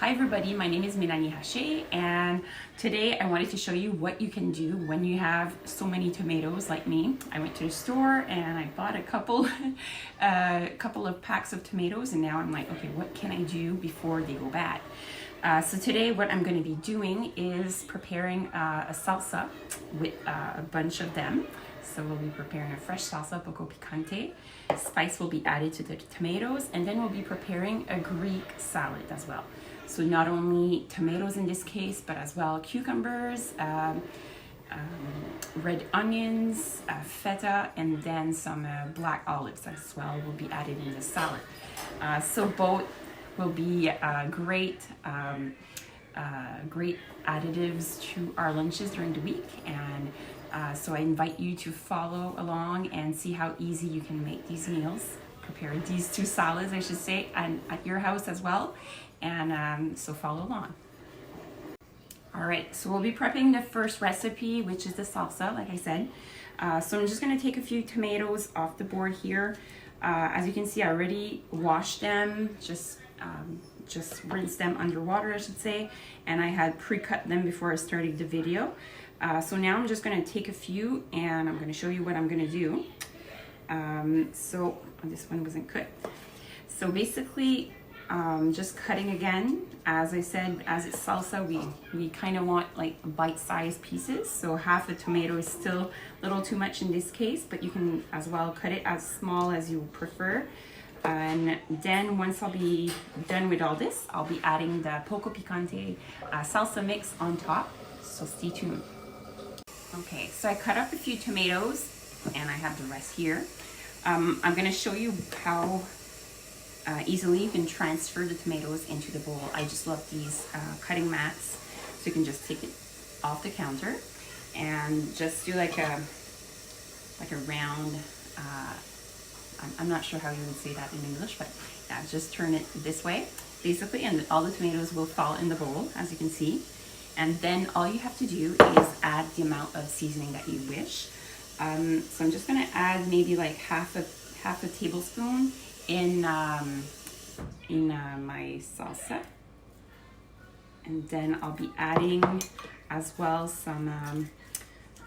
Hi everybody, my name is Mélanie Haché, and today I wanted to show you what you can do when you have so many tomatoes like me. I went to the store and I bought a couple of packs of tomatoes, and now I'm like, okay, what can I do before they go bad? So today what I'm going to be doing is preparing a salsa with a bunch of them. So we'll be preparing a fresh salsa poco picante. Spice will be added to the tomatoes, and then we'll be preparing a Greek salad as well. So not only tomatoes in this case, but as well cucumbers, red onions, feta, and then some black olives as well will be added in the salad. So both will be great additives to our lunches during the week, and so I invite you to follow along and see how easy you can make these meals, prepare these two salads I should say, and at your house as well, and so follow along. Alright, so we'll be prepping the first recipe, which is the salsa, like I said. So I'm just going to take a few tomatoes off the board here. As you can see, I already washed them, just rinsed them under water, I should say, and I had pre-cut them before I started the video. So now I'm just going to take a few and I'm going to show you what I'm going to do. So this one wasn't cut. So basically, just cutting again. As I said, as it's salsa, we kind of want like bite-sized pieces. So half a tomato is still a little too much in this case, but you can as well cut it as small as you prefer. And then once I'll be done with all this, I'll be adding the poco picante salsa mix on top. So stay tuned. Okay, so I cut up a few tomatoes and I have the rest here. I'm going to show you how easily you can transfer the tomatoes into the bowl. I just love these cutting mats, so you can just take it off the counter and just do like a round, I'm not sure how you would say that in English, but yeah, just turn it this way basically, and all the tomatoes will fall in the bowl, as you can see. And then all you have to do is add the amount of seasoning that you wish. So I'm just going to add maybe like half a tablespoon in my salsa, and then I'll be adding as well some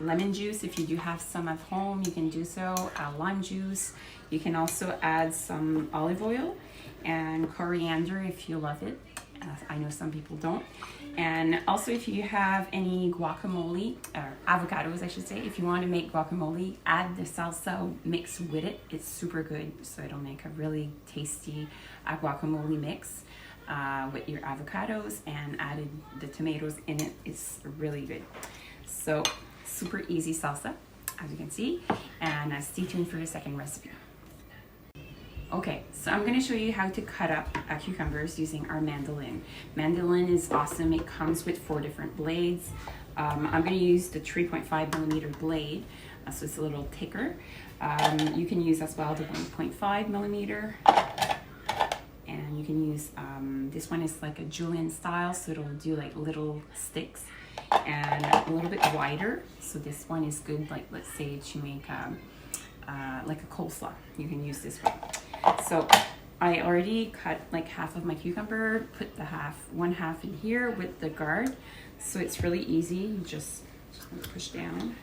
lemon juice. If you do have some at home, you can do so. Lime juice. You can also add some olive oil and coriander if you love it. I know some people don't. And also, if you have any guacamole, or avocados I should say, if you want to make guacamole, add the salsa mix with it. It's super good, so it'll make a really tasty guacamole mix with your avocados, and added the tomatoes in it. It's really good. So super easy salsa, as you can see, and stay tuned for the second recipe. Okay, so I'm going to show you how to cut up cucumbers using our mandolin. Mandolin is awesome. It comes with 4 different blades. I'm going to use the 3.5 millimeter blade, so it's a little thicker. You can use as well the 1.5 millimeter, and you can use this one is like a julienne style, so it'll do like little sticks, and a little bit wider. So this one is good, like let's say to make like a coleslaw. You can use this one. So I already cut like half of my cucumber, put the one half in here with the guard. So it's really easy. You just push down.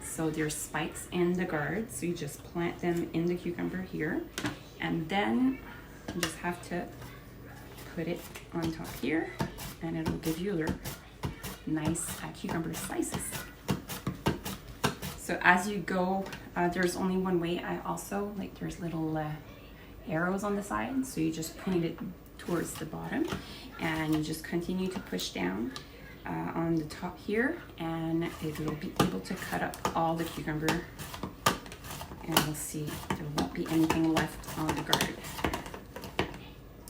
So there's spikes in the guard. So you just plant them in the cucumber here. And then you just have to put it on top here, and it'll give you your nice cucumber slices. So as you go, there's only one way. I also like, there's little arrows on the side, so you just point it towards the bottom, and you just continue to push down on the top here, and it will be able to cut up all the cucumber, and you'll see there won't be anything left on the guard.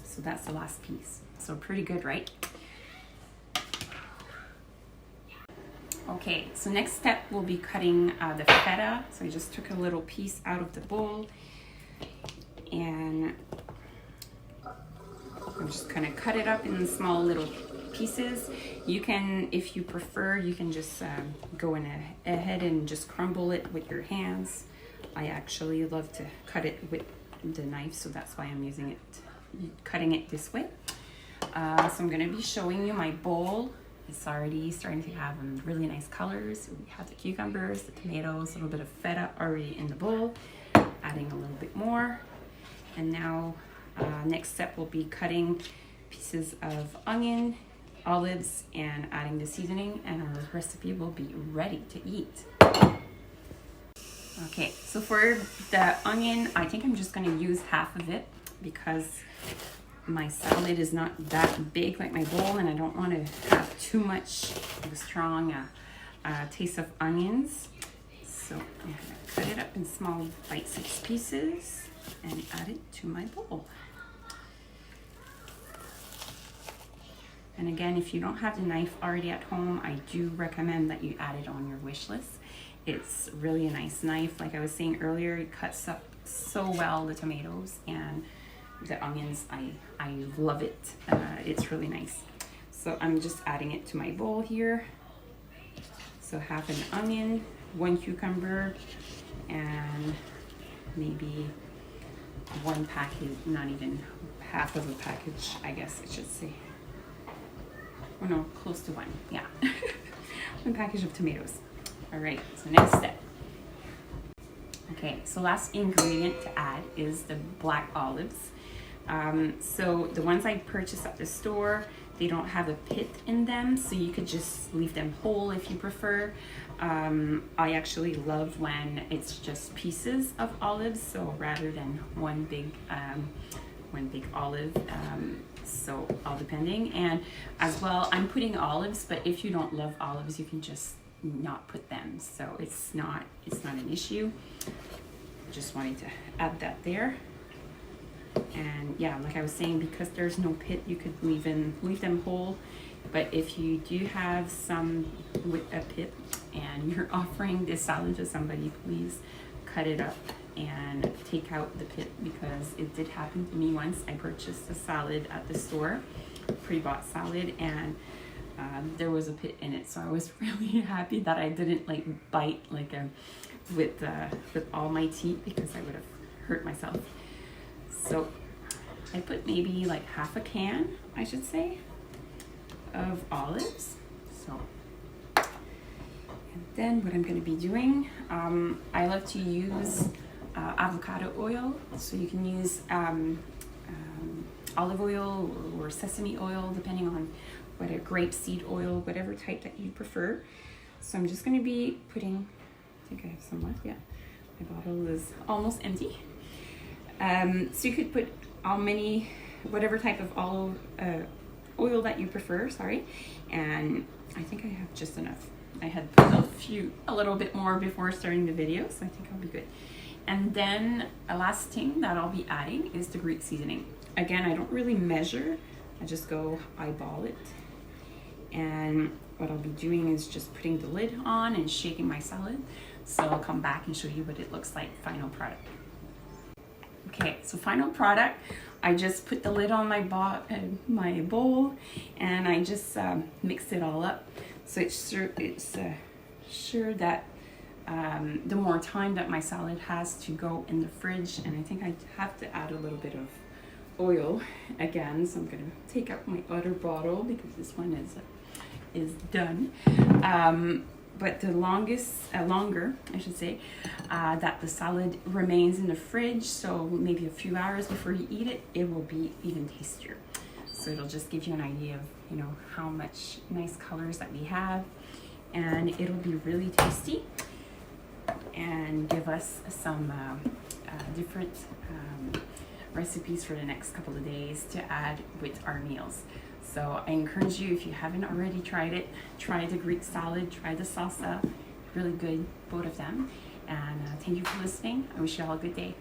So that's the last piece. So pretty good, right? Okay, so next step we'll be cutting the feta. So I just took a little piece out of the bowl, and I'm just gonna cut it up in small little pieces. You can, if you prefer, you can just go ahead and just crumble it with your hands. I actually love to cut it with the knife, so that's why I'm using it, cutting it this way. So I'm going to be showing you my bowl. It's already starting to have really nice colors. We have the cucumbers, the tomatoes, a little bit of feta already in the bowl, adding a little bit more. And now next step will be cutting pieces of onion, olives, and adding the seasoning, and our recipe will be ready to eat. Okay, so for the onion, I think I'm just going to use half of it because my salad is not that big like my bowl, and I don't want to have too much of a strong taste of onions. So I'm going to cut it up in small bite-sized pieces and add it to my bowl. And again, if you don't have the knife already at home, I do recommend that you add it on your wish list. It's really a nice knife. Like I was saying earlier, it cuts up so well the tomatoes and the onions. I love it. It's really nice. So I'm just adding it to my bowl here. So half an onion, 1 cucumber, and maybe 1 package, not even half of a package, I guess I should say. Oh no, close to 1, yeah. 1 package of tomatoes. All right, so next step. Okay, so last ingredient to add is the black olives. So the ones I purchased at the store, they don't have a pit in them, so you could just leave them whole if you prefer. I actually love when it's just pieces of olives, so rather than one big olive. So all depending. And as well, I'm putting olives, but if you don't love olives, you can just not put them. So it's not an issue. Just wanted to add that there. And yeah, like I was saying, because there's no pit, you could leave them whole. But if you do have some with a pit and you're offering this salad to somebody, please cut it up and take out the pit, because it did happen to me once. I purchased a salad at the store, pre-bought salad, and there was a pit in it. So I was really happy that I didn't bite with all my teeth, because I would have hurt myself. So I put maybe half a can, I should say, of olives. So, and then what I'm going to be doing, I love to use avocado oil. So you can use olive oil or sesame oil, depending on whether grapeseed oil, whatever type that you prefer. So I'm just going to be putting, I think I have some left, yeah. My bottle is almost empty. So you could put whatever type of olive oil that you prefer, and I think I have just enough. I had put a little bit more before starting the video, so I think I'll be good. And then a last thing that I'll be adding is the Greek seasoning. Again, I don't really measure, I just go eyeball it. And what I'll be doing is just putting the lid on and shaking my salad. So I'll come back and show you what it looks like, final product. Okay, so final product, I just put the lid on my bowl, and I just mixed it all up. So it's sure that the more time that my salad has to go in the fridge, and I think I have to add a little bit of oil again. So I'm gonna take out my other bottle because this one is done. But the longer, I should say, that the salad remains in the fridge, so maybe a few hours before you eat it, it will be even tastier. So it'll just give you an idea of, how much nice colors that we have, and it'll be really tasty and give us some different recipes for the next couple of days to add with our meals. So I encourage you, if you haven't already tried it, try the Greek salad, try the salsa, really good, both of them. And thank you for listening. I wish you all a good day.